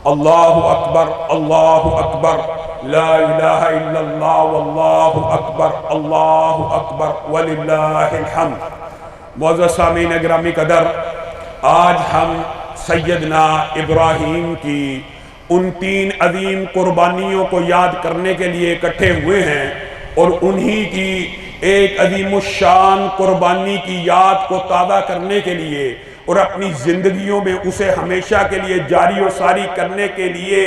اللہ اکبر اللہ اکبر لا الہ الا اللہ واللہ اکبر اللہ اکبر وللہ الحمد۔ معزز سامعین گرامی قدر، آج ہم سیدنا ابراہیم کی ان 3 عظیم قربانیوں کو یاد کرنے کے لیے اکٹھے ہوئے ہیں، اور انہی کی ایک عظیم الشان قربانی کی یاد کو تازہ کرنے کے لیے اور اپنی زندگیوں میں اسے ہمیشہ کے لیے جاری و ساری کرنے کے لیے،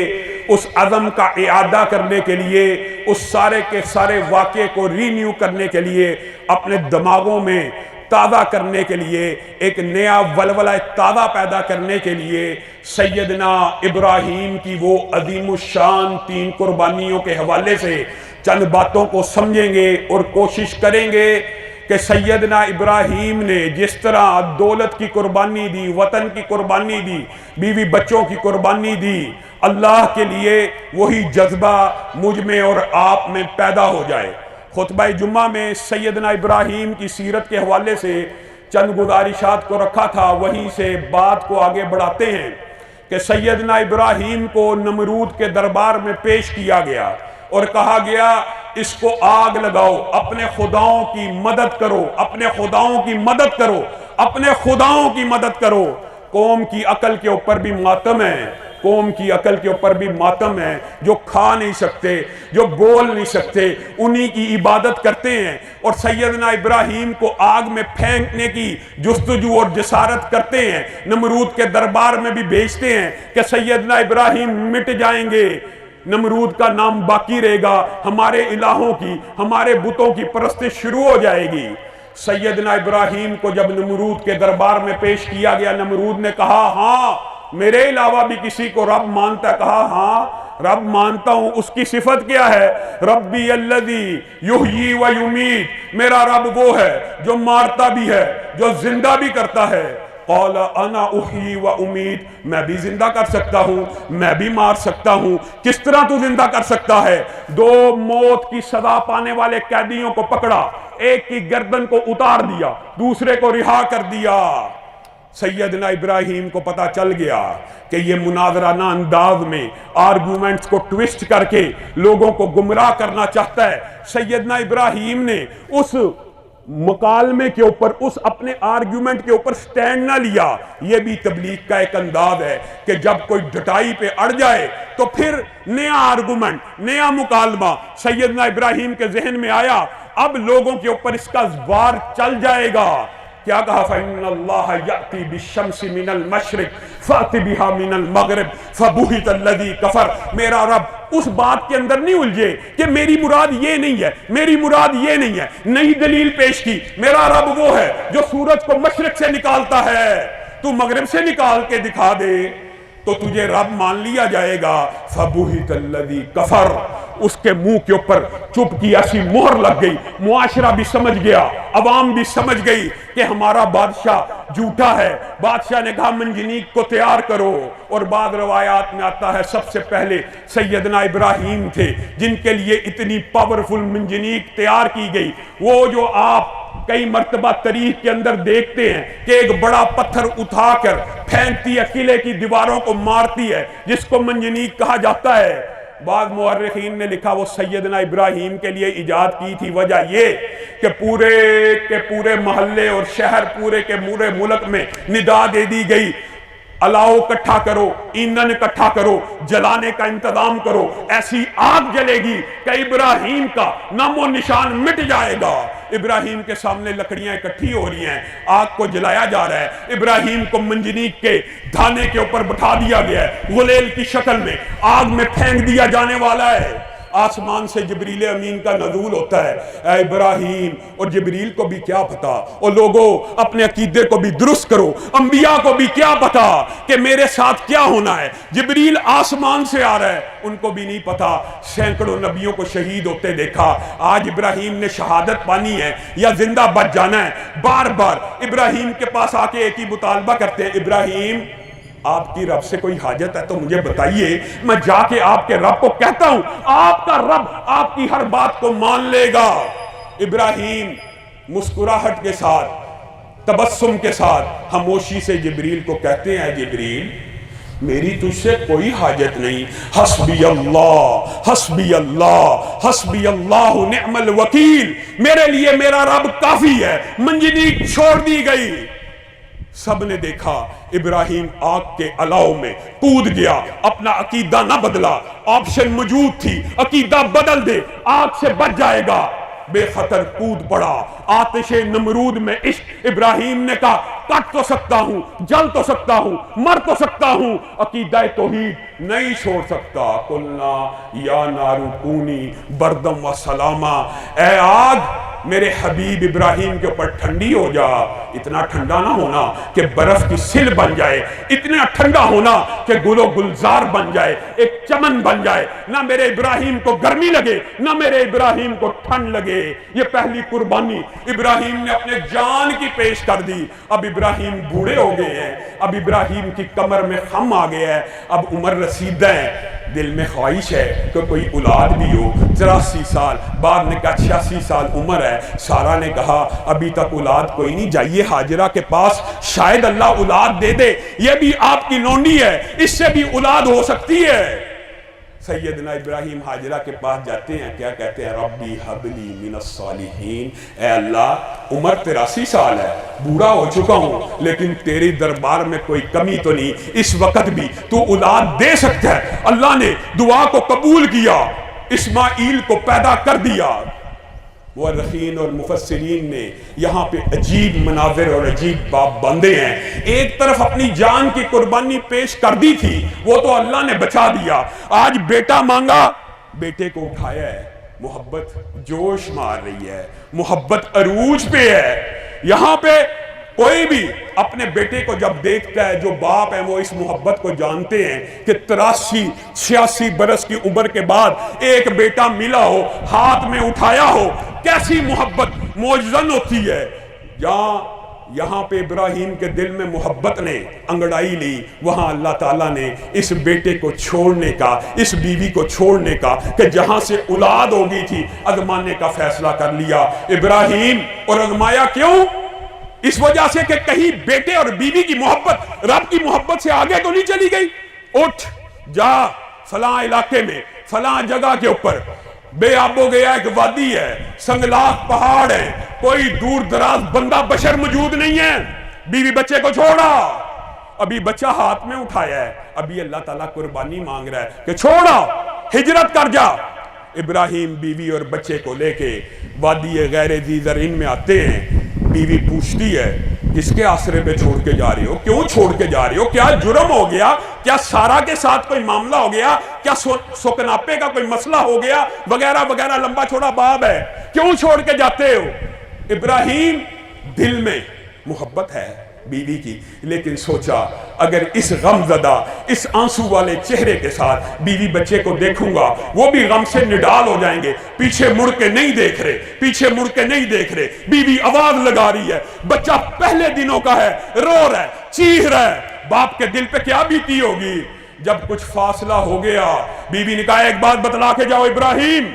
اس عزم کا اعادہ کرنے کے لیے، اس سارے کے سارے واقعے کو رینیو کرنے کے لیے، اپنے دماغوں میں تازہ کرنے کے لیے، ایک نیا ولولہ تازہ پیدا کرنے کے لیے سیدنا ابراہیم کی وہ عظیم الشان 3 قربانیوں کے حوالے سے چند باتوں کو سمجھیں گے اور کوشش کریں گے کہ سیدنا ابراہیم نے جس طرح دولت کی قربانی دی، وطن کی قربانی دی، بیوی بچوں کی قربانی دی، اللہ کے لیے وہی جذبہ مجھ میں اور آپ میں پیدا ہو جائے۔ خطبہ جمعہ میں سیدنا ابراہیم کی سیرت کے حوالے سے چند گزارشات کو رکھا تھا، وہیں سے بات کو آگے بڑھاتے ہیں کہ سیدنا ابراہیم کو نمرود کے دربار میں پیش کیا گیا اور کہا گیا اس کو آگ لگاؤ، اپنے خداؤں کی مدد کرو، اپنے خداؤں کی مدد کرو، اپنے خداؤں کی مدد کرو۔ قوم کی عقل کے اوپر بھی ماتم ہے، قوم کی عقل کے اوپر بھی ماتم ہے، جو کھا نہیں سکتے، جو بول نہیں سکتے، انہی کی عبادت کرتے ہیں، اور سیدنا ابراہیم کو آگ میں پھینکنے کی جستجو اور جسارت کرتے ہیں، نمرود کے دربار میں بھی بھیجتے ہیں کہ سیدنا ابراہیم مٹ جائیں گے، نمرود کا نام باقی رہے گا، ہمارے الہوں کی، ہمارے بتوں کی پرستش شروع ہو جائے گی۔ سیدنا ابراہیم کو جب نمرود کے دربار میں پیش کیا گیا، نمرود نے کہا ہاں میرے علاوہ بھی کسی کو رب مانتا ہے؟ کہا ہاں رب مانتا ہوں۔ اس کی صفت کیا ہے؟ ربی الذی یحیی و یمیت، میرا رب وہ ہے جو مارتا بھی ہے، جو زندہ بھی کرتا ہے۔ قال انا احیی و امیت، میں بھی زندہ کر سکتا ہوں، میں بھی مار سکتا ہوں۔ کس طرح تو زندہ کر سکتا ہے؟ 2 موت کی سزا پانے والے قیدیوں کو پکڑا، ایک کی گردن کو اتار دیا، دوسرے کو رہا کر دیا۔ سیدنا ابراہیم کو پتا چل گیا کہ یہ مناظرانہ انداز میں آرگومنٹس کو ٹویسٹ کر کے لوگوں کو گمراہ کرنا چاہتا ہے۔ سیدنا ابراہیم نے اس مکالمے کے اوپر، اس اپنے آرگیومنٹ کے اوپر سٹینڈ نہ لیا۔ یہ بھی تبلیغ کا ایک انداز ہے کہ جب کوئی ڈٹائی پہ اڑ جائے تو پھر نیا آرگومنٹ، نیا مکالمہ سیدنا ابراہیم کے ذہن میں آیا، اب لوگوں کے اوپر اس کا وار چل جائے گا۔ کیا کہا؟ فَإِنَّ اللَّهَ يَأْتِي بِالشَّمْسِ مِنَ الْمَشْرِقِ فَأْتِ بِهَا مِنَ الْمَغْرِبِ فَبُهِتَ الَّذِي كَفَرَ۔ میرا رب اس بات کے اندر نہیں الجھے کہ میری مراد یہ نہیں ہے، میری مراد یہ نہیں ہے، نئی دلیل پیش کی۔ میرا رب وہ ہے جو سورج کو مشرق سے نکالتا ہے، تو مغرب سے نکال کے دکھا دے تو تجھے رب مان لیا جائے گا۔ فَبُهِتَ الَّذِي كَفَرَ، اس کے منہ کے اوپر چپ کی ایسی مہر لگ گئی، معاشرہ بھی سمجھ گیا، عوام بھی سمجھ گئی کہ ہمارا بادشاہ جھوٹا ہے۔ بادشاہ نے کہا منجنیق کو تیار کرو، اور بعض روایات میں آتا ہے سب سے پہلے سیدنا ابراہیم تھے جن کے لیے اتنی پاورفل منجنیق تیار کی گئی، وہ جو آپ کئی مرتبہ تاریخ کے اندر دیکھتے ہیں کہ ایک بڑا پتھر اٹھا کر پھینکتی ہے، قلعے کی دیواروں کو مارتی ہے، جس کو منجنیق کہا جاتا ہے۔ بعض مورخین نے لکھا وہ سیدنا ابراہیم کے لیے ایجاد کی تھی۔ وجہ یہ کہ پورے کے پورے محلے اور شہر، پورے کے پورے ملک میں ندا دے دی گئی، الاؤ اکٹھا کرو، ایندھن اکٹھا کرو، جلانے کا انتظام کرو، ایسی آگ جلے گی کہ ابراہیم کا نام و نشان مٹ جائے گا۔ ابراہیم کے سامنے لکڑیاں اکٹھی ہو رہی ہیں، آگ کو جلایا جا رہا ہے، ابراہیم کو منجنیق کے دھانے کے اوپر بٹھا دیا گیا ہے، غلیل کی شکل میں آگ میں پھینک دیا جانے والا ہے۔ آسمان سے جبریل امین کا نزول ہوتا ہے، اے ابراہیم، اور جبریل کو بھی کیا پتا، اور لوگوں اپنے عقیدے کو بھی درست کرو، انبیاء کو بھی کیا پتا کہ میرے ساتھ کیا ہونا ہے۔ جبریل آسمان سے آ رہا ہے، ان کو بھی نہیں پتا۔ سینکڑوں نبیوں کو شہید ہوتے دیکھا، آج ابراہیم نے شہادت پانی ہے یا زندہ بچ جانا ہے۔ بار بار ابراہیم کے پاس آ کے ایک ہی مطالبہ کرتے ہیں، ابراہیم آپ کی رب سے کوئی حاجت ہے تو مجھے بتائیے، میں جا کے آپ کے رب کو کہتا ہوں، آپ کا رب آپ کی ہر بات کو مان لے گا۔ ابراہیم مسکراہٹ کے ساتھ، تبسم کے ساتھ خاموشی سے جبریل کو کہتے ہیں، جبریل میری تجھ سے کوئی حاجت نہیں، حسبی اللہ حسبی اللہ حسبی اللہ نعم الوکیل، میرے لیے میرا رب کافی ہے، منجنیق چھوڑ دی گئی۔ سب نے دیکھا ابراہیم آگ کے الاؤ میں کود گیا، اپنا عقیدہ نہ بدلا، آپشن موجود تھی، عقیدہ بدل دے آگ سے بچ جائے گا، بے خطر کود پڑا۔ آتش نمرود میں عشق، ابراہیم نے کہا کٹ تو سکتا ہوں، جل تو سکتا ہوں، مر تو سکتا ہوں، عقیدہ توحید نہیں چھوڑ سکتا۔ قلنا یا نار کونی بردم و سلاما، اے آگ میرے حبیب ابراہیم کے اوپر ٹھنڈی ہو جا، اتنا ٹھنڈا نہ ہونا کہ برف کی سل بن جائے، اتنا ٹھنڈا ہونا کہ گل و گلزار بن جائے، ایک چمن بن جائے، نہ میرے ابراہیم کو گرمی لگے نہ میرے ابراہیم کو ٹھنڈ لگے۔ یہ پہلی قربانی ابراہیم نے اپنے جان کی پیش کر دی۔ اب ابراہیم بوڑھے ہو گئے ہیں، اب ابراہیم کی کمر میں خم آ گیا ہے، اب عمر رسیدہ ہے، دل میں خواہش ہے کہ کوئی اولاد بھی ہو۔ 83 سال بعد نے کہا 86 سال عمر ہے۔ سارا نے کہا ابھی تک اولاد کوئی نہیں، جائیے ہاجرہ کے پاس، شاید اللہ اولاد دے دے، یہ بھی آپ کی لونڈی ہے، اس سے بھی اولاد ہو سکتی ہے۔ سیدنا ابراہیم ہاجرہ کے پاس جاتے ہیں، کیا کہتے ہیں؟ ربی حبلی من الصالحین، اے اللہ عمر 83 سال ہے، بوڑھا ہو چکا ہوں، لیکن تیری دربار میں کوئی کمی تو نہیں، اس وقت بھی تو اولاد دے سکتا ہے۔ اللہ نے دعا کو قبول کیا، اسماعیل کو پیدا کر دیا۔ مورخین اور مفسرین نے یہاں پہ عجیب مناظر اور عجیب باب باندھے ہیں۔ ایک طرف اپنی جان کی قربانی پیش کر دی تھی، وہ تو اللہ نے بچا دیا، آج بیٹا مانگا، بیٹے کو اٹھایا ہے، محبت جوش مار رہی ہے، محبت عروج پہ ہے۔ یہاں پہ کوئی بھی اپنے بیٹے کو جب دیکھتا ہے، جو باپ ہیں وہ اس محبت کو جانتے ہیں کہ 83-86 برس کی عمر کے بعد ایک بیٹا ملا ہو، ہاتھ میں اٹھایا ہو، کیسی محبت معجزن ہوتی ہے۔ یہاں پہ ابراہیم کے دل میں محبت نے انگڑائی لی، وہاں اللہ تعالیٰ نے اس بیٹے کو چھوڑنے کا، اس بیوی کو چھوڑنے کا، کہ جہاں سے اولاد ہو گئی تھی، ازمانے کا فیصلہ کر لیا۔ ابراہیم، اور ازمایا کیوں؟ اس وجہ سے کہ کہیں بیٹے اور بیوی کی محبت رب کی محبت سے آگے تو نہیں چلی گئی۔ اٹھ جا فلاں علاقے میں، فلاں جگہ کے اوپر بے آب و گیا ایک وادی ہے، سنگلاخ پہاڑ ہے، کوئی دور دراز بندہ بشر موجود نہیں ہے، بیوی بچے کو چھوڑا، ابھی بچہ ہاتھ میں اٹھایا ہے، ابھی اللہ تعالیٰ قربانی مانگ رہا ہے کہ چھوڑا، ہجرت کر جا۔ ابراہیم بیوی اور بچے کو لے کے وادی غیر ذی زرعین میں آتے ہیں۔ بیوی پوچھتی ہے کس کے آسرے پہ چھوڑ کے جا رہے ہو، کیوں چھوڑ کے جا رہے ہو، کیا جرم ہو گیا، کیا سارا کے ساتھ کوئی معاملہ ہو گیا، کیا سکناپے کا کوئی مسئلہ ہو گیا، وغیرہ وغیرہ، لمبا چھوڑا باب ہے، کیوں چھوڑ کے جاتے ہو؟ ابراہیم دل میں محبت ہے بیوی کی، لیکن سوچا اگر اس غم زدہ، اس آنسو والے چہرے کے ساتھ بیوی بچے کو دیکھوں گا، وہ بھی غم سے نڈال ہو جائیں گے۔ پیچھے مڑ کے نہیں دیکھ رہے، پیچھے مڑ کے نہیں دیکھ رہے، بیوی آواز لگا رہی ہے، بچہ پہلے دنوں کا ہے، رو رہا ہے، چیخ رہا ہے، باپ کے دل پہ کیا بیتی ہوگی؟ جب کچھ فاصلہ ہو گیا، بیوی نے کہا ایک بات بتلا کے جاؤ ابراہیم،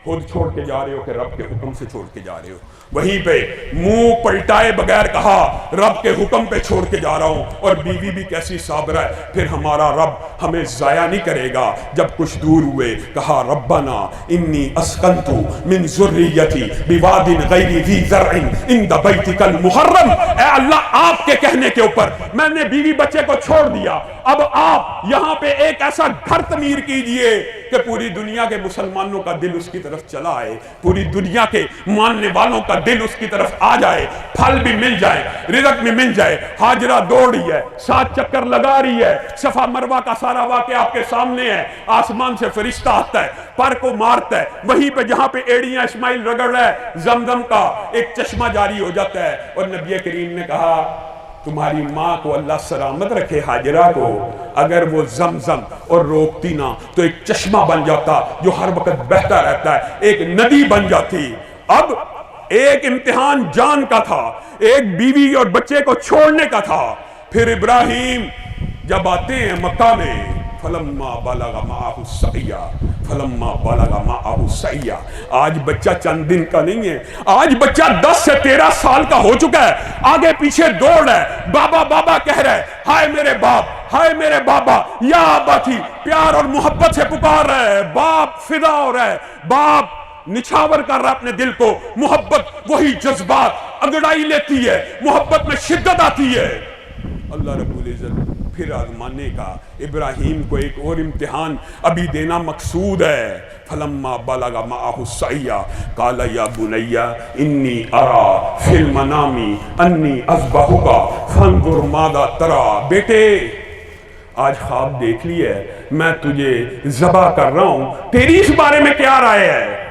خود چھوڑ کے جا رہے ہو کہ رب کے حکم سے چھوڑ کے جا رہے ہو؟ وہیں پہ منہ پلٹائے بغیر کہا رب کے حکم پہ چھوڑ کے جا رہا ہوں۔ اور بیوی بھی کیسی صابرہ ہے، پھر ہمارا رب ہمیں ضائع نہیں کرے گا۔ جب کچھ دور ہوئے کہا ربنا انی اسکنت من ذریتی بواد غیر ذی زرع عند بیتک المحرم، اے اللہ آپ کے کہنے کے اوپر میں نے بیوی بچے کو چھوڑ دیا، اب آپ یہاں پہ ایک ایسا گھر تعمیر کیجئے کہ پوری دنیا کے مسلمانوں کا دل اس کی طرف چلا آئے، پوری دنیا کے ماننے والوں کا دل اس کی طرف آ جائے، پھل بھی مل جائے، رزق بھی مل جائے۔ ہاجرہ دوڑ رہی ہے، 7 چکر لگا رہی ہے، صفا مروہ کا سارا واقعہ آپ کے سامنے ہے، آسمان سے فرشتہ آتا ہے، پر کو مارتا ہے، وہیں پہ جہاں پہ ایڑیاں اسماعیل رگڑ رہا ہے زمزم کا ایک چشمہ جاری ہو جاتا ہے۔ اور نبی کریم نے کہا تمہاری ماں کو اللہ سلامت رکھے، ہاجرہ کو، اگر وہ زمزم اور روکتی نہ تو ایک چشمہ بن جاتا جو ہر وقت بہتا رہتا ہے، ایک ندی بن جاتی۔ اب ایک امتحان جان کا تھا، ایک بیوی اور بچے کو چھوڑنے کا تھا۔ پھر ابراہیم جب آتے ہیں مکہ میں، فلما بلغ معہ السعی، فلما بلغ معہ السعی، آج بچہ چند دن کا نہیں ہے، آج بچہ 10 سے 13 سال کا ہو چکا ہے، آگے پیچھے دوڑ ہے، بابا بابا کہہ رہا ہے، ہائے میرے باپ، ہائے میرے بابا، یا ابتی، پیار اور محبت سے پکار رہا ہے، باپ فدا ہو رہا ہے، باپ نچھاور کر رہا ہے اپنے دل کو، محبت وہی جذبات انگڑائی لیتی ہے، محبت میں شدت آتی ہے۔ اللہ رب العزت پھر آزمانے کا ابراہیم کو ایک اور امتحان ابھی دینا مقصود ہے۔ فلما بلغ معه السعی قال یا بنی انی ارا فی المنام انی اذبحک فانظر ماذا تری، بیٹے آج خواب دیکھ لی ہے، میں تجھے ذبح کر رہا ہوں، تیری اس بارے میں کیا رائے ہے؟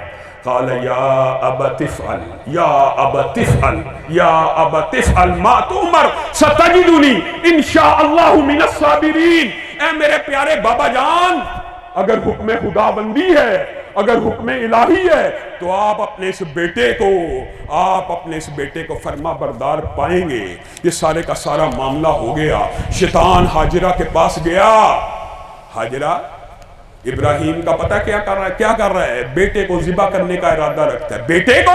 قال یا ابت افعل یا ابت افعل یا ابت افعل ما تؤمر ستجدنی انشاء اللہ من الصابرین۔ اے میرے پیارے بابا جان، اگر حکم خدا بندی ہے، اگر حکم الہی ہے تو آپ اپنے اس بیٹے کو فرما بردار پائیں گے۔ یہ سارے کا سارا معاملہ ہو گیا، شیطان ہاجرہ کے پاس گیا۔ ہاجرہ ابراہیم کا پتہ کیا کر رہا ہے؟ بیٹے کو ذبح کرنے کا ارادہ رکھتا ہے، بیٹے کو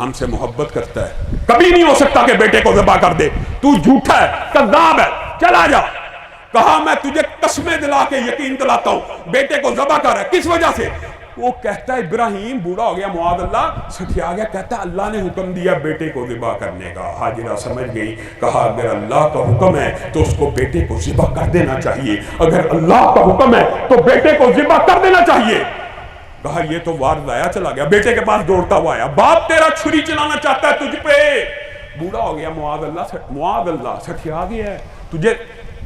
ہم سے محبت کرتا ہے، کبھی نہیں ہو سکتا کہ بیٹے کو ذبح کر دے، تو جھوٹا ہے، کذاب ہے، چلا جا۔ کہا میں تجھے قسمیں دلا کے یقین دلاتا ہوں بیٹے کو ذبح کر رہا ہے، کس وجہ سے؟ وہ کہتا ہے ابراہیم بوڑھا ہو گیا معاذ اللہ، سٹھیا گیا، کہتا ہے اللہ نے حکم دیا بیٹے کو ذبح کرنے کا۔ ہاجرہ سمجھ گئی، کہا اگر اللہ کا حکم ہے تو اس کو بیٹے کو ذبح کر دینا چاہیے، اگر اللہ کا حکم ہے تو بیٹے کو ذبح کر دینا چاہیے۔ کہا یہ تو وار ضائع چلا گیا، بیٹے کے پاس دوڑتا ہوا آیا، باپ تیرا چھری چلانا چاہتا ہے تجھ پہ، بوڑھا ہو گیا معاذ اللہ، سٹھیا گیا ہے، تجھے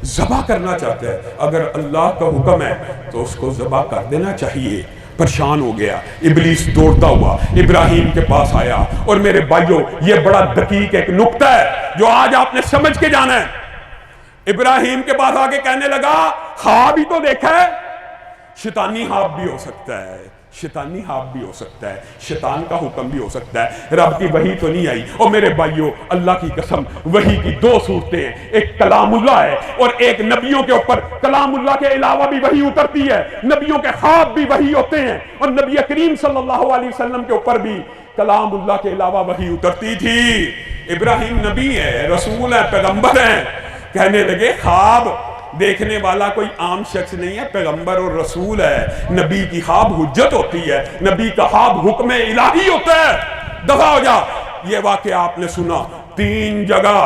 ذبح کرنا چاہتا ہے، اگر اللہ کا حکم ہے تو اس کو ذبح کر دینا چاہیے۔ پریشان ہو گیا، ابلیس دوڑتا ہوا ابراہیم کے پاس آیا۔ اور میرے بھائیوں یہ بڑا دقیق ایک نکتہ ہے جو آج آپ نے سمجھ کے جانا ہے۔ ابراہیم کے پاس آگے کہنے لگا خواب ہی تو دیکھا ہے، شیطانی خواب بھی ہو سکتا ہے، شیطانی خواب بھی ہو سکتا ہے، شیطان کا حکم بھی ہو سکتا ہے، رب کی وحی تو نہیں آئی۔ اور میرے بھائیوں اللہ کی قسم وحی کی دو صورتیں ہیں، ایک کلام اللہ ہے اور ایک نبیوں کے اوپر کلام اللہ کے علاوہ بھی وحی اترتی ہے، نبیوں کے خواب بھی وحی ہوتے ہیں، اور نبی کریم صلی اللہ علیہ وسلم کے اوپر بھی کلام اللہ کے علاوہ وحی اترتی تھی۔ ابراہیم نبی ہے، رسول ہے، پیغمبر ہیں، کہنے لگے خواب دیکھنے والا کوئی عام شخص نہیں ہے، پیغمبر اور رسول ہے، نبی کی خواب حجت ہوتی ہے، نبی کا خواب حکم الہی ہوتا ہے، دفع ہو جا۔ یہ واقعہ آپ نے سنا، 3 جگہ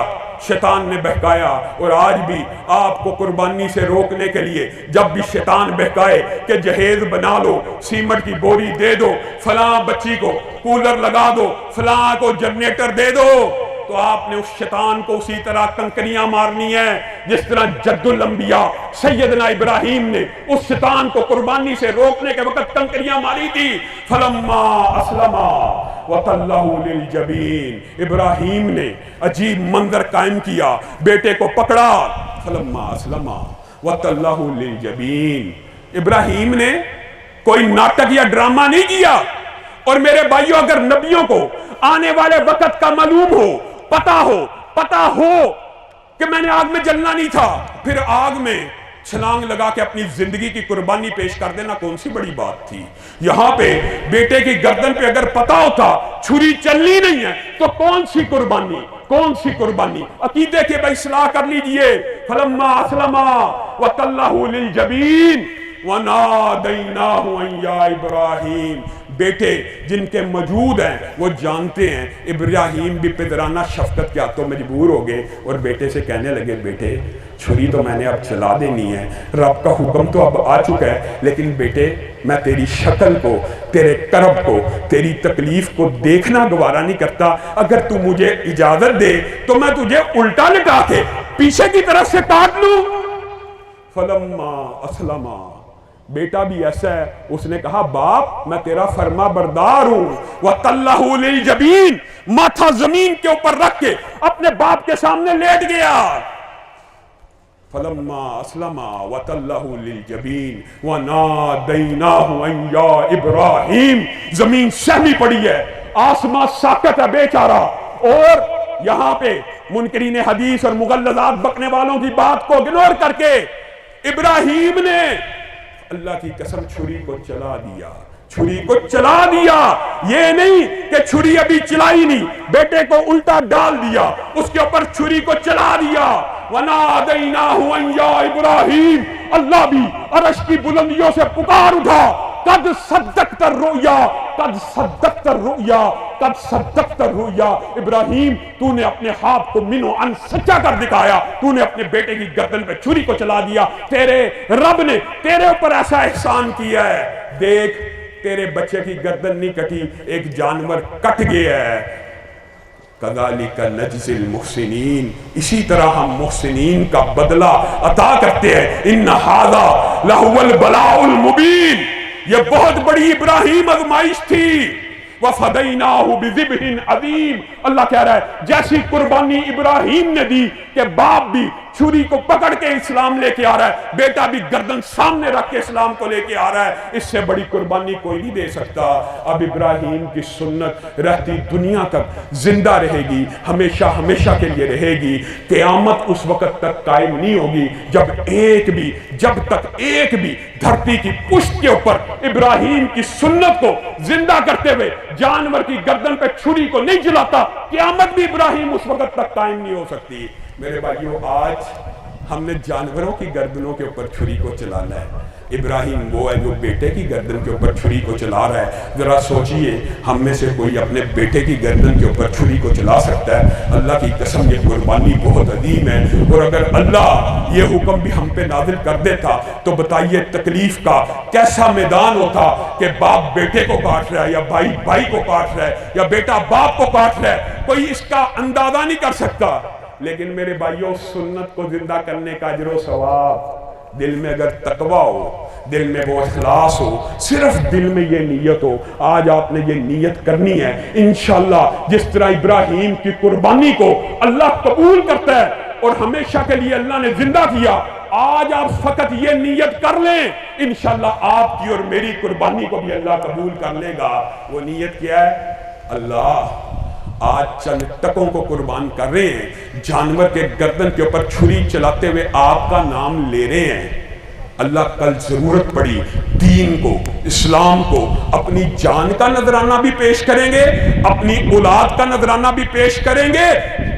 شیطان نے بہکایا، اور آج بھی آپ کو قربانی سے روکنے کے لیے جب بھی شیطان بہکائے کہ جہیز بنا لو، سیمنٹ کی بوری دے دو، فلاں بچی کو کولر لگا دو، فلاں کو جنریٹر دے دو، تو آپ نے اس شیطان کو اسی طرح کنکریاں مارنی ہے جس طرح جد الانبیاء سیدنا ابراہیم نے اس شیطان کو قربانی سے روکنے کے وقت کنکریاں ماری تھی۔ فلما اسلما وتلہ للجبین، ابراہیم نے عجیب منظر قائم کیا، بیٹے کو پکڑا، فلما اسلما وتلہ للجبین، ابراہیم نے کوئی ناٹک یا ڈرامہ نہیں کیا۔ اور میرے بھائیوں اگر نبیوں کو آنے والے وقت کا معلوم ہو، پتہ ہو کہ میں نے آگ میں جلنا نہیں تھا، پھر آگ میں چھلانگ لگا کے اپنی زندگی کی قربانی پیش کر دینا کون سی بڑی بات تھی؟ یہاں پہ بیٹے کی گردن پہ اگر پتہ ہوتا چھری چلنی نہیں ہے تو کون سی قربانی؟ عقیدے کے بھائی اصلاح کر لیجئے۔ فلما اسلما وتلہ للجبین ونادیناہ ان یا ابراہیم، بیٹے جن کے موجود ہیں وہ جانتے ہیں، ابراہیم بھی پدرانہ شفقت کے ہاتھوں مجبور ہو گئے اور بیٹے سے کہنے لگے بیٹے چھری تو میں نے اب چلا دینی ہے، رب کا حکم تو اب آ چکا ہے، لیکن بیٹے میں تیری شکل کو، تیرے کرب کو، تیری تکلیف کو دیکھنا گوارا نہیں کرتا، اگر تو مجھے اجازت دے تو میں تجھے الٹا لٹا کے پیچھے کی طرف سے کاٹ لوں۔ فلما اسلما، بیٹا بھی ایسا ہے، اس نے کہا باپ میں تیرا فرما بردار ہوں، وَتَلَّهُ لِلْجَبِينَ، ماتھا زمین کے اوپر رکھ کے اپنے باپ کے سامنے لیٹ گیا۔ فَلَمَّا أَسْلَمَا وَتَلَّهُ لِلْجَبِينَ وَنَادَيْنَاهُ أَن يَا إِبْرَاهِيمُ، زمین سہمی پڑی ہے، آسمان ساکت ہے بیچارہ، اور یہاں پہ منکرین حدیث اور مغلظات بکنے والوں کی بات کو اگنور کر کے ابراہیم نے اللہ کی قسم چھری کو چلا دیا، یہ نہیں کہ چھری ابھی چلائی نہیں، بیٹے کو الٹا ڈال دیا، اس کے اوپر چھری کو چلا دیا، وَنَادَيْنَاهُ أَن يَا إِبْرَاهِيمُ، اللہ بھی عرش کی بلندیوں سے پکار اٹھا، قد صدقت الرؤیا، قد صدقت الرؤیا، قد صدقت الرؤیا، ابراہیم تو نے اپنے خواب کو منو ان سچا کر دکھایا، تو نے اپنے بیٹے کی گردن پہ چھری کو چلا دیا، تیرے رب نے تیرے اوپر ایسا احسان کیا ہے، دیکھ تیرے بچے کی گردن نہیں کٹی، ایک جانور کٹ گیا ہے۔ کذالک نجزی المحسنین، اسی طرح ہم محسنین کا بدلہ عطا کرتے ہیں۔ ان ھذا لہو البلاء المبین، یہ بہت بڑی ابراہیم آزمائش تھی۔ وَفَدَيْنَاهُ بِذِبْحٍ عَظِيمٍ، اللہ کہہ رہا ہے جیسی قربانی ابراہیم نے دی کہ باپ بھی چھری کو پکڑ کے اسلام لے کے آ رہا ہے، بیٹا بھی گردن سامنے رکھ کے اسلام کو لے کے آ رہا ہے، اس سے بڑی قربانی کوئی نہیں دے سکتا۔ اب ابراہیم کی سنت رہتی دنیا تک زندہ رہے گی، ہمیشہ ہمیشہ کے لیے رہے گی۔ قیامت اس وقت تک قائم نہیں ہوگی جب تک ایک بھی دھرتی کی پشت کے اوپر ابراہیم کی سنت کو زندہ کرتے ہوئے جانور کی گردن پہ چھری کو نہیں جلاتا، قیامت بھی ابراہیم اس وقت تک قائم نہیں ہو سکتی۔ میرے بھائیو، آج ہم نے جانوروں کی گردنوں کے اوپر چھری کو چلانا ہے، ابراہیم وہ ہے جو بیٹے کی گردن کے اوپر چھری کو چلا رہا ہے۔ ذرا سوچئے ہم میں سے کوئی اپنے بیٹے کی گردن کے اوپر چھری کو چلا سکتا ہے؟ اللہ کی قسم یہ قربانی بہت عظیم ہے، اور اگر اللہ یہ حکم بھی ہم پہ نازل کر دیتا تو بتائیے تکلیف کا کیسا میدان ہوتا کہ باپ بیٹے کو کاٹ رہا ہے، یا بھائی بھائی کو کاٹ رہا ہے، یا بیٹا باپ کو کاٹ رہا ہے، کوئی اس کا اندازہ نہیں کر سکتا۔ لیکن میرے بھائیوں، سنت کو زندہ کرنے کا اجر و ثواب، دل میں اگر تقوی ہو، دل میں وہ اخلاص ہو، صرف دل میں یہ نیت ہو، آج آپ نے یہ نیت کرنی ہے، انشاءاللہ جس طرح ابراہیم کی قربانی کو اللہ قبول کرتا ہے اور ہمیشہ کے لیے اللہ نے زندہ کیا، آج آپ فقط یہ نیت کر لیں، انشاءاللہ آپ کی اور میری قربانی کو بھی اللہ قبول کر لے گا۔ وہ نیت کیا ہے؟ اللہ آج چند ٹکوں کو قربان کر رہے ہیں، جانور کے گردن کے اوپر چھری چلاتے ہوئے آپ کا نام لے رہے ہیں۔ اللہ کل ضرورت پڑی دین کو، اسلام کو، اپنی جان کا نذرانہ بھی پیش کریں گے، اپنی اولاد کا نذرانہ بھی پیش کریں گے،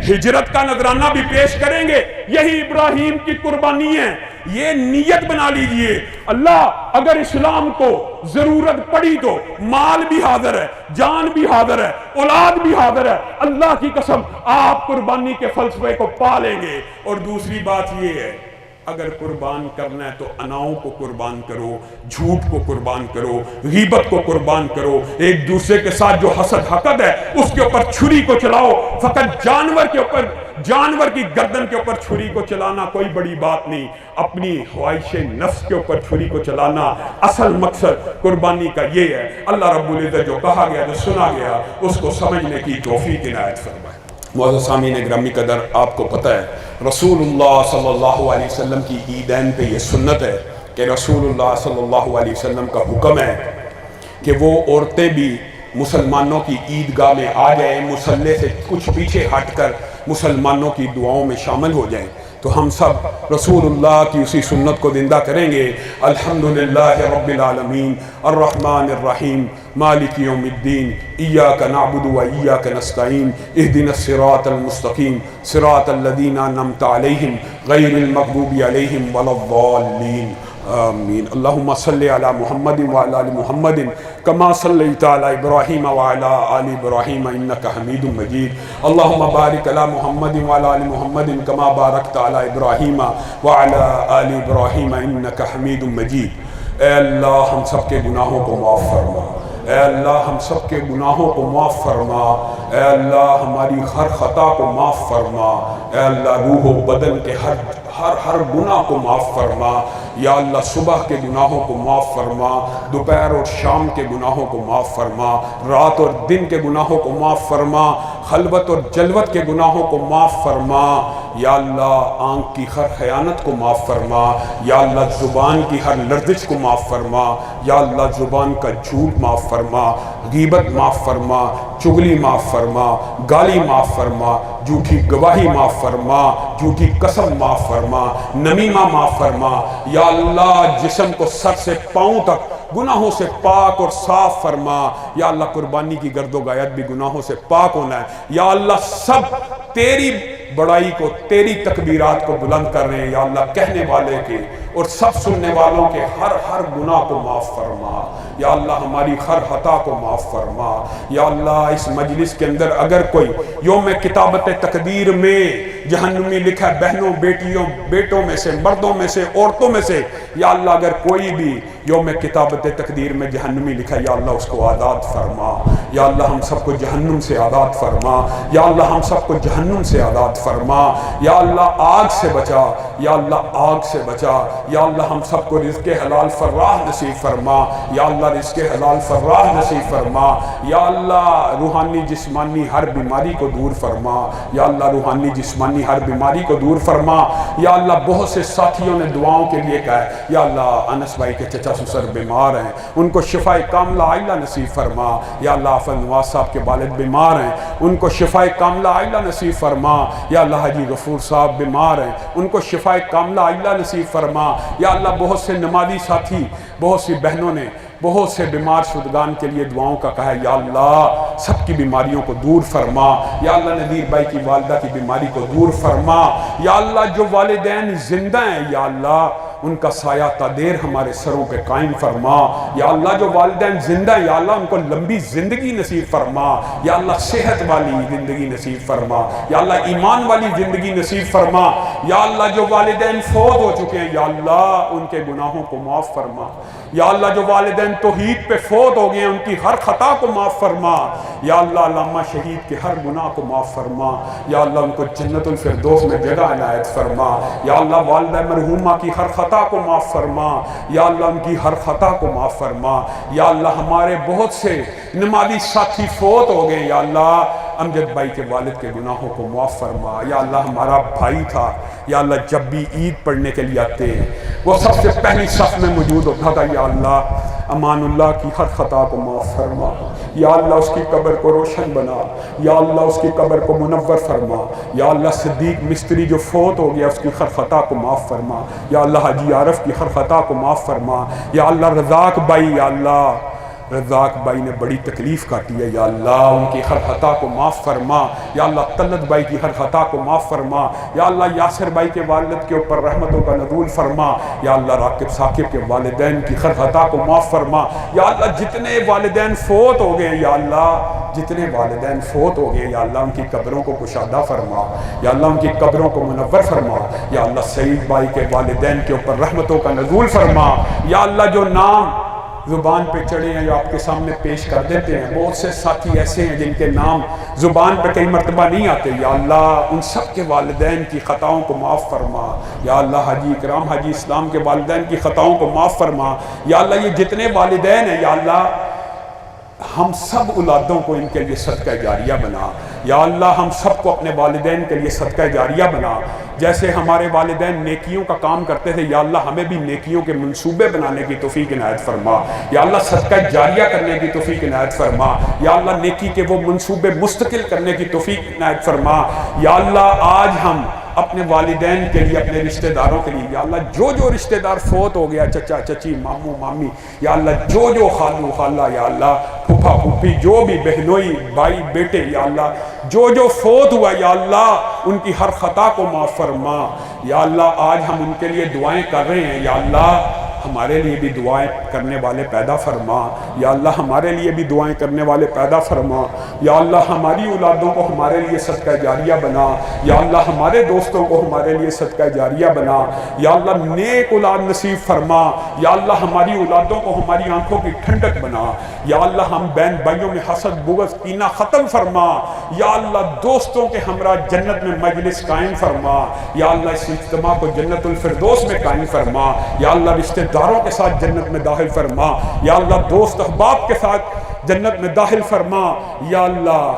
ہجرت کا نذرانہ بھی پیش کریں گے۔ یہی ابراہیم کی قربانی ہے۔ یہ نیت بنا لیجئے، اللہ اگر اسلام کو ضرورت پڑی تو مال بھی حاضر ہے، جان بھی حاضر ہے، اولاد بھی حاضر ہے، اللہ کی قسم آپ قربانی کے فلسفے کو پا لیں گے۔ اور دوسری بات یہ ہے، اگر قربان کرنا ہے تو اناؤں کو قربان کرو، جھوٹ کو قربان کرو، غیبت کو قربان کرو، ایک دوسرے کے ساتھ جو حسد حقد ہے اس کے اوپر چھری کو چلاؤ۔ فقط جانور کی گردن کے اوپر چھری کو چلانا کوئی بڑی بات نہیں، اپنی خواہش نفس کے اوپر چھری کو چلانا اصل مقصد قربانی کا یہ ہے۔ اللہ رب العزت جو کہا گیا، جو سنا گیا، اس کو سمجھنے کی توفیق عنایت فرمائے۔ معزز سامعین گرامی قدر، آپ کو پتہ ہے رسول اللہ صلی اللہ علیہ وسلم کی عیدین پہ یہ سنت ہے کہ رسول اللہ صلی اللہ علیہ وسلم کا حکم ہے کہ وہ عورتیں بھی مسلمانوں کی عیدگاہ میں آ جائیں، مصلی سے کچھ پیچھے ہٹ کر مسلمانوں کی دعاؤں میں شامل ہو جائیں۔ تو ہم سب رسول اللہ کی اسی سنت کو زندہ کریں گے۔ الحمدللہ رب العالمین الرحمن الرحیم مالک یوم الدین ایاک نعبد و ایاک نستعین اہدنا الصراط المستقیم صراط الذین انعمت علیہم غیر المغضوب علیہم ولا الضالین آمین۔ اللہم صلی علی محمد وعلی آل محمد کما صلیت علی ابراہیم وعلی آل ابراہیم انکا حمید مجید۔ اللہم بارک علی محمد وعلی آل محمد کما بارکت علی ابراہیم وعلی آل ابراہیم انکا حمید مجید۔ اے اللہ ہم سب کے گناہوں کو معاف فرما، اے اللہ ہم سب کے گناہوں کو معاف فرما، اے اللہ ہماری ہر خطا کو معاف فرما، اے اللہ روح و بدن کے ہر گناہ کو معاف فرما، یا اللہ صبح کے گناہوں کو معاف فرما، دوپہر اور شام کے گناہوں کو معاف فرما، رات اور دن کے گناہوں کو معاف فرما، خلوت اور جلوت کے گناہوں کو معاف فرما، یا اللہ آنکھ کی ہر خیانت کو معاف فرما، یا اللہ زبان کی ہر لرزش کو معاف فرما، یا اللہ زبان کا جھوٹ معاف فرما، غیبت معاف فرما، چغلی معاف فرما، گالی معاف فرما، جھوٹی گواہی معاف فرما، جھوٹی قسم معاف فرما، نمیمہ معاف فرما، یا اللہ جسم کو سر سے پاؤں تک گناہوں سے پاک اور صاف فرما، یا اللہ قربانی کی گرد و غایت بھی گناہوں سے پاک ہونا ہے، یا اللہ سب تیری بڑائی کو، تیری تکبیرات کو بلند کر رہے ہیں یا اللہ، کہنے والے کے اور سب سننے والوں کے ہر گناہ کو معاف فرما یا اللہ، ہماری ہر خطا کو معاف فرما یا اللہ۔ اس مجلس کے اندر اگر کوئی یوم کتابت تقدیر میں جہنمی لکھا ہے، بہنوں، بیٹیوں، بیٹوں میں سے، مردوں میں سے، عورتوں میں سے، یا اللہ اگر کوئی بھی یوم کتابت تقدیر میں جہنمی لکھا ہے یا اللہ اس کو آزاد فرما یا اللہ، ہم سب کو جہنم سے آزاد فرما یا اللہ، ہم سب کو جہنم سے آزاد فرما یا اللہ، آگ سے بچا یا اللہ، آگ سے بچا یا اللہ، ہم سب کو رزق حلال فراہ نصیب فرما یا اللہ، رزق حلال فراہ نصیب فرما یا اللہ، روحانی جسمانی ہر بیماری کو دور فرما یا اللہ، روحانی جسمانی ہر بیماری کو دور فرما یا اللہ۔ بہت سے ساتھیوں نے دعاؤں کے لیے کہا ہے یا اللہ، انس بھائی کے چچا سسر بیمار ہیں، ان کو شفاء کاملہ عاجلہ نصیب فرما یا اللہ۔ آفت نواز صاحب کے والد بیمار ہیں، ان کو شفاء کاملہ عاجلہ نصیب فرما یا اللہ۔ حاجی غفور صاحب بیمار ہیں، ان کو شفاء کاملہ عاجلہ نصیب فرما یا اللہ۔ بہت سے نمازی ساتھی، بہت سی بہنوں نے بہت سے بیمار شدگان کے لیے دعاؤں کا کہا ہے یا اللہ، سب کی بیماریوں کو دور فرما یا اللہ۔ نذیر بھائی کی والدہ کی بیماری کو دور فرما یا اللہ۔ جو والدین زندہ ہیں یا اللہ، ان کا سایہ تادیر ہمارے سروں پہ قائم فرما یا اللہ۔ جو والدین زندہ ہیں یا اللہ، ان کو لمبی زندگی نصیب فرما یا اللہ۔ صحت والی زندگی نصیب فرما یا اللہ، ایمان والی زندگی نصیب فرما یا اللہ۔ جو والدین فوت ہو چکے ہیں یا اللہ، ان کے گناہوں کو معاف فرما یا اللہ۔ جو والدین توحید پہ فوت ہو گئے ہیں، ان کی ہر خطا کو معاف فرما یا اللہ۔ علامہ شہید کے ہر گناہ کو معاف فرما یا اللہ، ان کو جنت الفردوس میں جگہ عنایت فرما یا اللہ۔ والدہ مرحومہ کی ہر خطا کو معاف فرما یا اللہ، ان کی ہر خطا کو معاف فرما یا اللہ۔ ہمارے بہت سے نمازی ساتھی فوت ہو گئے یا اللہ، امجد بھائی کے والد کے گناہوں کو معاف فرما یا اللہ۔ ہمارا بھائی تھا یا اللہ، جب بھی عید پڑھنے کے لیے آتے ہیں وہ سب سے پہلی صف میں موجود ہوتا تھا یا اللہ۔ امان اللہ کی ہر خطا کو معاف فرما یا اللہ، اس کی قبر کو روشن بنا یا اللہ، اس کی قبر کو منور فرما یا اللہ۔ صدیق مستری جو فوت ہو گیا، اس کی ہر خطا کو معاف فرما یا اللہ۔ حاجی عارف کی ہر خطا کو معاف فرما یا اللہ۔ رزاق بھائی یا اللہ، رزاق بھائی نے بڑی تکلیف کاٹی ہے یا اللہ، ان کی ہر خطا کو معاف فرما یا اللہ۔ طلت بھائی کی ہر خطا کو معاف فرما یا اللہ۔ یاسر بھائی کے والد کے اوپر رحمتوں کا نزول فرما یا اللہ۔ راقب ثاقب کے والدین کی ہر خطا کو معاف فرما یا اللہ۔ جتنے والدین فوت ہو گئے یا اللہ، جتنے والدین فوت ہو گئے یا اللہ، ان کی قبروں کو کشادہ فرما یا اللہ، ان کی قبروں کو منور فرما یا اللہ۔ سعید بھائی کے والدین کے اوپر رحمتوں کا نزول فرما یا اللہ۔ جو نام زبان پہ چڑھے ہیں جو آپ کے سامنے پیش کر دیتے ہیں، بہت سے ساتھی ایسے ہیں جن کے نام زبان پہ کئی مرتبہ نہیں آتے یا اللہ، ان سب کے والدین کی خطاؤں کو معاف فرما یا اللہ۔ حاجی اکرام حاجی اسلام کے والدین کی خطاؤں کو معاف فرما یا اللہ۔ یہ جتنے والدین ہیں یا اللہ، ہم سب اولادوں کو ان کے لیے صدقہ جاریہ بنا یا اللہ۔ ہم سب کو اپنے والدین کے لیے صدقہ جاریہ بنا، جیسے ہمارے والدین نیکیوں کا کام کرتے تھے یا اللہ، ہمیں بھی نیکیوں کے منصوبے بنانے کی توفیق عنایت فرما یا اللہ۔ صدقہ جاریہ کرنے کی توفیق عنایت فرما یا اللہ۔ نیکی کے وہ منصوبے مستقل کرنے کی توفیق عنایت فرما یا اللہ۔ آج ہم اپنے والدین کے لیے، اپنے رشتہ داروں کے لیے یا اللہ، جو رشتہ دار فوت ہو گیا، چچا چچی، ماموں مامی یا اللہ، جو خالو خالہ یا اللہ، پھوپھا پھوپھی، جو بھی بہنوئی بھائی بیٹے یا اللہ، جو فوت ہوا یا اللہ، ان کی ہر خطا کو معاف فرما یا اللہ۔ آج ہم ان کے لیے دعائیں کر رہے ہیں یا اللہ، ہمارے لیے بھی دعائیں کرنے والے پیدا فرما یا اللہ۔ ہمارے لیے بھی دعائیں کرنے والے پیدا فرما یا اللہ۔ ہماری اولادوں کو ہمارے لیے صدقہ جاریہ بنا یا اللہ۔ ہمارے دوستوں کو ہمارے لیے صدقہ جاریہ بنا یا اللہ۔ نیک اولاد نصیب فرما یا اللہ۔ ہماری اولادوں کو ہماری آنکھوں کی ٹھنڈک بنا یا اللہ۔ ہم بہن بھائیوں میں حسد بغض کینہ ختم فرما یا اللہ۔ دوستوں کے ہمراہ جنت میں مجلس قائم فرما یا اللہ۔ اس اجتماع کو جنت الفردوس میں قائم فرما یا اللہ۔ رشتہ داروں کے ساتھ جنت میں داخل فرما یا اللہ۔ دوست احباب کے ساتھ جنت میں داخل فرما یا اللہ۔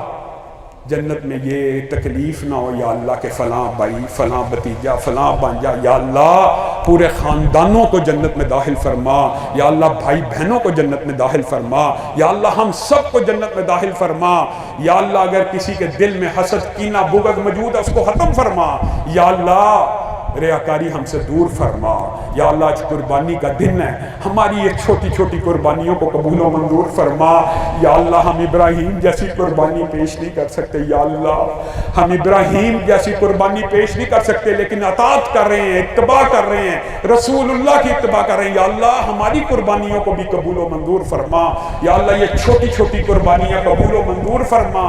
جنت میں یہ تکلیف نہ ہو یا اللہ کہ فلاں بھائی، فلاں بھتیجا، فلاں بھانجا یا اللہ، پورے خاندانوں کو جنت میں داخل فرما یا اللہ۔ بھائی بہنوں کو جنت میں داخل فرما یا اللہ۔ ہم سب کو جنت میں داخل فرما یا اللہ۔ اگر کسی کے دل میں حسد کینہ بغض موجود ہے، اس کو ختم فرما یا اللہ۔ ریاکاری ہم سے دور فرما یا اللہ آج قربانی کا دن ہے ہماری یہ چھوٹی چھوٹی قربانیوں کو قبول و منظور فرما یا اللہ ہم ابراہیم جیسی قربانی پیش نہیں کر سکتے یا اللہ ہم ابراہیم جیسی قربانی پیش نہیں کر سکتے لیکن اطاعت کر رہے ہیں اتباع کر رہے ہیں رسول اللہ کی اتباع کر رہے ہیں یا اللہ ہماری قربانیوں کو بھی قبول و منظور فرما یا اللہ یہ چھوٹی چھوٹی قربانیاں قبول و منظور فرما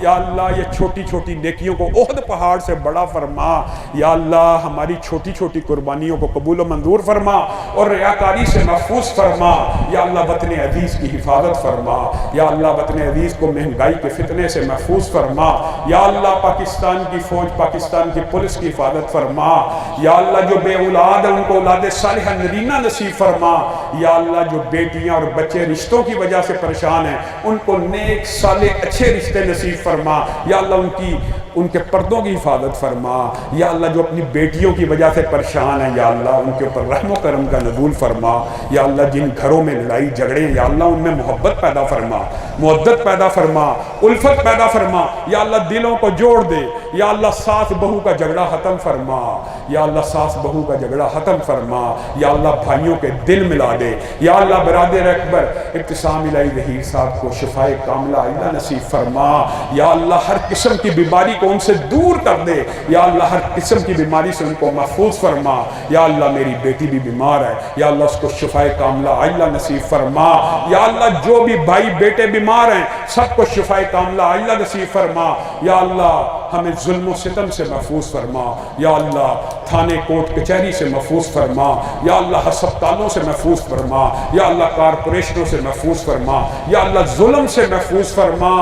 یا اللہ یہ چھوٹی چھوٹی نیکیوں کو احد پہاڑ سے بڑا فرما یا اللہ ہماری چھوٹی چھوٹی قربانیوں کو قبول و منظور فرما اور ریاکاری سے محفوظ فرما یا اللہ وطن عزیز کی حفاظت فرما یا اللہ وطن عزیز کو مہنگائی کے فتنے سے محفوظ فرما یا اللہ پاکستان کی فوج پاکستان کی پولیس کی حفاظت فرما یا اللہ جو بے اولاد ہیں ان کو اولاد صالحہ نرینہ نصیب فرما یا اللہ جو بیٹیاں اور بچے رشتوں کی وجہ سے پریشان ہیں ان کو نیک صالح اچھے رشتے نصیب فرما یا اللہ ان کے پردوں کی حفاظت فرما یا اللہ جو اپنی بیٹیوں کی وجہ سے پریشان ہیں یا اللہ ان کے اوپر رحم و کرم کا نزول فرما یا اللہ جن گھروں میں لڑائی جھگڑے ہیں یا اللہ ان میں محبت پیدا فرما مودت پیدا فرما الفت پیدا فرما یا اللہ دلوں کو جوڑ دے یا اللہ ساس بہو کا جھگڑا ختم فرما یا اللہ ساس بہو کا جھگڑا ختم فرما یا اللہ بھائیوں کے دل ملا دے یا اللہ برادر اکبر ابتسام الہی ظہیر صاحب کو شفائے کاملہ اللہ نصیب فرما یا اللہ ہر قسم کی بیماری کو ان سے دور کر دے یا اللہ ہر قسم کی بیماری سے ان کو محفوظ فرما یا اللہ میری بیٹی بھی بیمار ہے یا اللہ اس کو شفائے کاملہ اللہ نصیب فرما یا اللہ جو بھی بھائی بیٹے بیمار ہیں سب کو شفائے کاملہ اللہ نصیب فرما یا اللہ ہمیں ظلم و ستم سے محفوظ فرما یا اللہ تھانے کوٹ کچہری سے محفوظ فرما یا اللہ ہسپتالوں سے محفوظ فرما یا اللہ کارپوریشنوں سے محفوظ فرما یا اللہ ظلم سے محفوظ فرما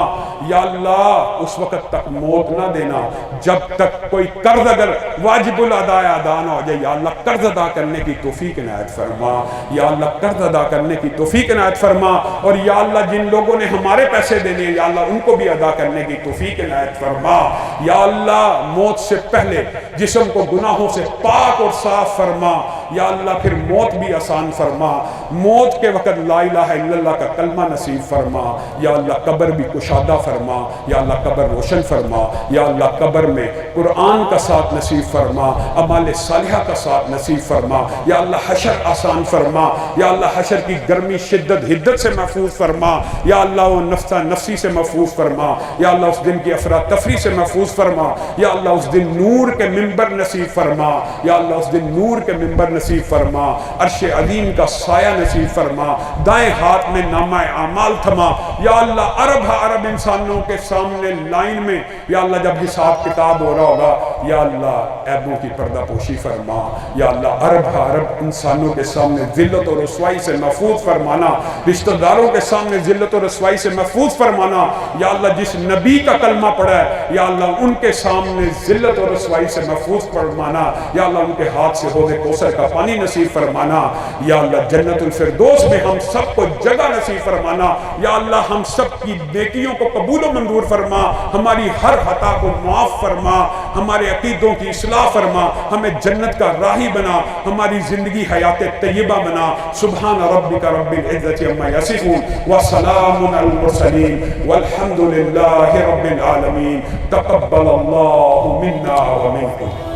یا اللہ اس وقت تک موت نہ دینا جب تک کوئی قرض اگر واجب الادا ادا نہ ہو جائے یا اللہ قرض ادا کرنے کی توفیق عنایت فرما یا اللہ قرض ادا کرنے کی توفیق عنایت فرما اور یا اللہ جن لوگوں نے ہمارے پیسے دینے یا اللہ ان کو بھی ادا کرنے کی توفیق عنایت فرما یا اللہ موت سے پہلے جسم کو گناہوں سے پاک اور صاف فرما یا اللہ پھر موت بھی آسان فرما موت کے وقت لا الہ الا اللہ کا کلمہ نصیب فرما یا اللہ قبر بھی کشادہ فرما یا اللہ قبر روشن فرما یا اللہ قبر میں قرآن کا ساتھ نصیب فرما اعمال صالحہ کا ساتھ نصیب فرما یا اللہ حشر آسان فرما یا اللہ حشر کی گرمی شدت حدت سے محفوظ فرما یا اللہ وہ نفسہ نفسی سے محفوظ فرما یا اللہ اس دن کی افراتفری سے محفوظ فرما یا اللہ اس دن نور کے منبر نصیب فرما یا اللہ اس دن نور کے منبر نصیب فرما عرش عظیم کا سایہ نصیب فرما دائیں ہاتھ میں نامہ اعمال تھما یا اللہ عرب انسانوں کے سامنے لائن میں یا اللہ جب حساب کتاب ہو رہا ہوگا یا اللہ عیبوں کی پردہ پوشی فرما یا اللہ عرب انسانوں کے سامنے ذلت و رسوائی سے محفوظ فرمانا رشتہ داروں کے سامنے ذلت و رسوائی سے محفوظ فرمانا یا اللہ جس نبی کا کلمہ پڑھا ہے یا اللہ ان کے سامنے ذلت و رسوائی سے محفوظ فرمانا یا اللہ ان کے ہاتھ سے حوض کوثر کا پانی نصیب فرمانا یا اللہ جنت الفردوس میں ہم سب کو جگہ نصیب فرمانا یا اللہ ہم سب کی نیکیوں کو قبول و منظور فرما ہماری ہر خطا کو معاف فرما ہمارے عقیدوں کی اصلاح فرما ہمیں جنت کا راہی بنا ہماری زندگی حیات طیبہ بنا سبحان ربک رب العزت عما یصفون وسلام علی المرسلین والحمد للہ رب العالمین تقبل اللہ منا ومنکم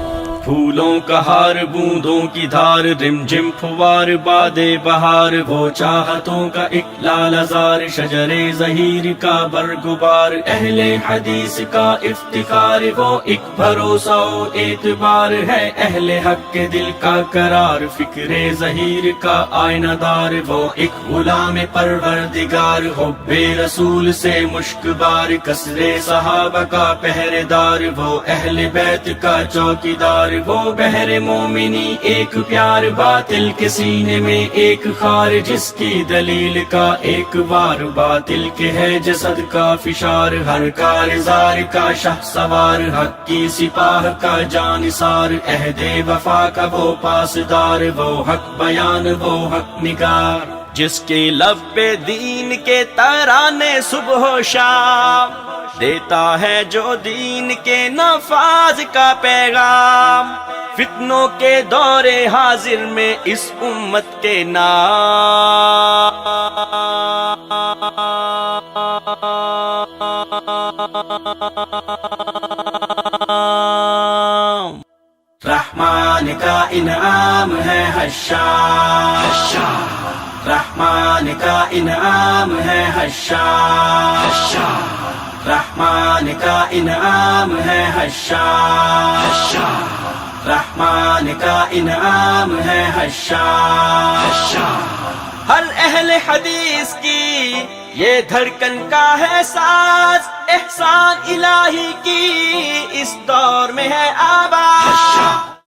پھولوں کا ہار بوندوں کی دھار رم جم پھوار باد بہار وہ چاہتوں کا ایک لال ہزار شجر ظہیر کا برگبار اہل حدیث کا افتخار وہ ایک بھروسہ و اعتبار ہے اہل حق کے دل کا قرار فکر ظہیر کا آئینہ دار وہ ایک غلام پروردگار حب رسول سے مشک بار کثر صحابہ کا پہرے دار وہ اہل بیت کا چوکیدار وہ بحر مومنی ایک پیار باطل کے سینے میں ایک خار جس کی دلیل کا ایک وار باطل کے ہے جسد کا فشار ہر کارزار کا شہ سوار حق کی سپاہ کا جانثار عہد وفا کا وہ پاسدار وہ حق بیان وہ حق نگار جس کے لب پہ دین کے ترانے صبح و شام دیتا ہے جو دین کے نفاذ کا پیغام فتنوں کے دور حاضر میں اس امت کے نام رحمان حشاش رحمان کا انعام ہے حشاش رحمان کا انعام ہے حشاش رحمان کا انعام ہے حشاش ہر اہل حدیث کی یہ دھڑکن کا ہے ساز احسان الہی کی اس دور میں ہے آباد